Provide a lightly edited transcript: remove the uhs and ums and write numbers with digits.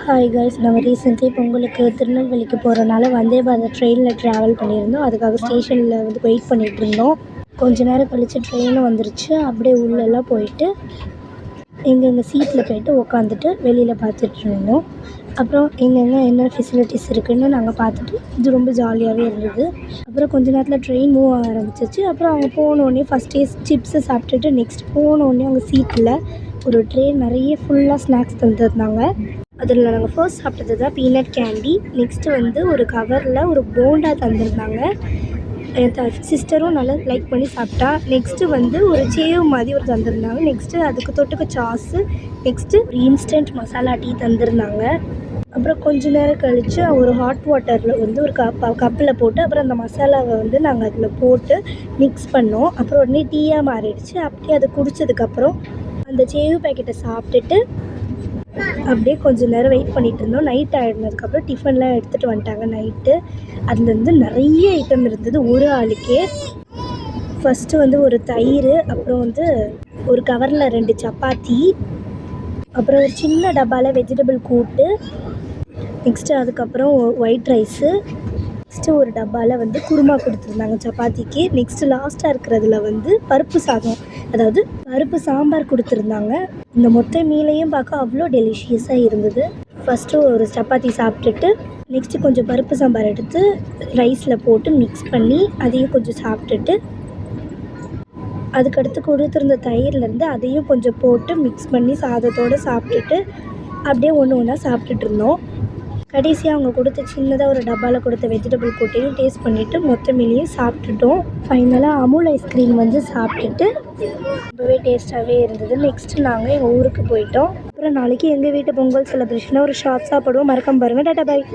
Hi guys, நாங்கள் recently பொங்கலுக்கு திருநெல்வேலிக்கு போகிறனால வந்தே பாரத் ட்ரெயினில் ட்ராவல் பண்ணியிருந்தோம். அதுக்காக ஸ்டேஷனில் வந்து வெயிட் பண்ணிகிட்டு இருந்தோம். கொஞ்ச நேரம் கழித்து ட்ரெயினும் வந்துருச்சு. அப்படியே உள்ளெல்லாம் போயிட்டு எங்கள் சீட்டில் போய்ட்டு உக்காந்துட்டு வெளியில் பார்த்துட்டு இருந்தோம். அப்புறம் எங்கெங்கே என்ன ஃபெசிலிட்டிஸ் இருக்குதுன்னு நாங்கள் பார்த்துட்டு இது ரொம்ப ஜாலியாகவே இருந்தது. அப்புறம் கொஞ்ச நேரத்தில் ட்ரெயின் மூவ் ஆக ஆரம்பிச்சிச்சு. அப்புறம் அவங்க போனோடனே ஃபஸ்ட்டே சிப்ஸை சாப்பிட்டுட்டு நெக்ஸ்ட் போனோடனே அவங்க சீட்டில் ஒரு ட்ரே நிறைய ஃபுல்லாக ஸ்நாக்ஸ் தந்துருந்தாங்க. அதில் நாங்கள் ஃபர்ஸ்ட் சாப்பிட்டது தான் பீனட் கேண்டி. நெக்ஸ்ட்டு வந்து ஒரு கவரில் ஒரு போண்டா தந்துருந்தாங்க. என் சிஸ்டரும் நல்லா லைக் பண்ணி சாப்பிட்டா. நெக்ஸ்ட்டு வந்து ஒரு சேவ் மாதிரி ஒரு தந்துருந்தாங்க. நெக்ஸ்ட்டு அதுக்கு தொட்டுக்க சாஸு. நெக்ஸ்ட்டு ஒரு இன்ஸ்டன்ட் மசாலா டீ தந்துருந்தாங்க. அப்புறம் கொஞ்ச நேரம் கழித்து ஒரு ஹாட் வாட்டரில் வந்து ஒரு கப்பில் போட்டு அப்புறம் அந்த மசாலாவை வந்து நாங்கள் அதில் போட்டு மிக்ஸ் பண்ணோம். அப்புறம் உடனே டீயாக மாறிடுச்சு. அப்படியே அதை குடித்ததுக்கப்புறம் அந்த சேவ் பேக்கெட்டை சாப்பிட்டுட்டு அப்படியே கொஞ்சம் நேரம் வெயிட் பண்ணிகிட்டு இருந்தோம். நைட் ஆகிடுனதுக்கப்புறம் டிஃபன்லாம் எடுத்துகிட்டு வந்துட்டாங்க நைட்டு. அதில் வந்து நிறைய ஐட்டம் இருந்தது ஒரு ஆளுக்கே. ஃபஸ்ட்டு வந்து ஒரு தயிர், அப்புறம் வந்து ஒரு கவரில் 2 சப்பாத்தி, அப்புறம் ஒரு சின்ன டப்பாவில் வெஜிடபிள் கூட்டு, நெக்ஸ்ட்டு அதுக்கப்புறம் ஒயிட் ரைஸு, நெக்ஸ்ட்டு ஒரு டப்பாவில் வந்து குருமா கொடுத்துருந்தாங்க சப்பாத்திக்கு. நெக்ஸ்ட்டு லாஸ்ட்டாக இருக்கிறதுல வந்து பருப்பு சாதம், அதாவது பருப்பு சாம்பார் கொடுத்துருந்தாங்க. இந்த மொத்த மீலையும் பார்க்க அவ்வளோ டெலிஷியஸாக இருந்தது. ஃபஸ்ட்டு ஒரு சப்பாத்தி சாப்பிட்டுட்டு நெக்ஸ்ட்டு கொஞ்சம் பருப்பு சாம்பார் எடுத்து ரைஸில் போட்டு மிக்ஸ் பண்ணி அதையும் கொஞ்சம் சாப்பிட்டுட்டு அதுக்கடுத்து கொடுத்துருந்த தயிர்லேருந்து அதையும் கொஞ்சம் போட்டு மிக்ஸ் பண்ணி சாதத்தோடு சாப்பிட்டுட்டு அப்படியே ஒன்று ஒன்றா சாப்பிட்டுட்டு இருந்தோம். கடைசியாக அவங்க கொடுத்த சின்னதாக ஒரு டப்பாவில் கொடுத்த வெஜிடபிள் கூட்டையும் டேஸ்ட் பண்ணிவிட்டு மொத்த மீலையும் சாப்பிட்டுட்டோம். ஃபைனலாக அமுல் ஐஸ்கிரீம் வந்து சாப்பிட்டுட்டு ரொம்பவே டேஸ்ட்டாகவே இருந்தது. நெக்ஸ்ட்டு நாங்கள் எங்கள் ஊருக்கு போயிட்டோம். அப்புறம் நாளைக்கு எங்கள் வீட்டு பொங்கல் செலிப்ரேஷனாக ஒரு ஷார்ட்ஸாக போடுவோம். மறக்காம பாருங்கள். டாட்டா பாய்.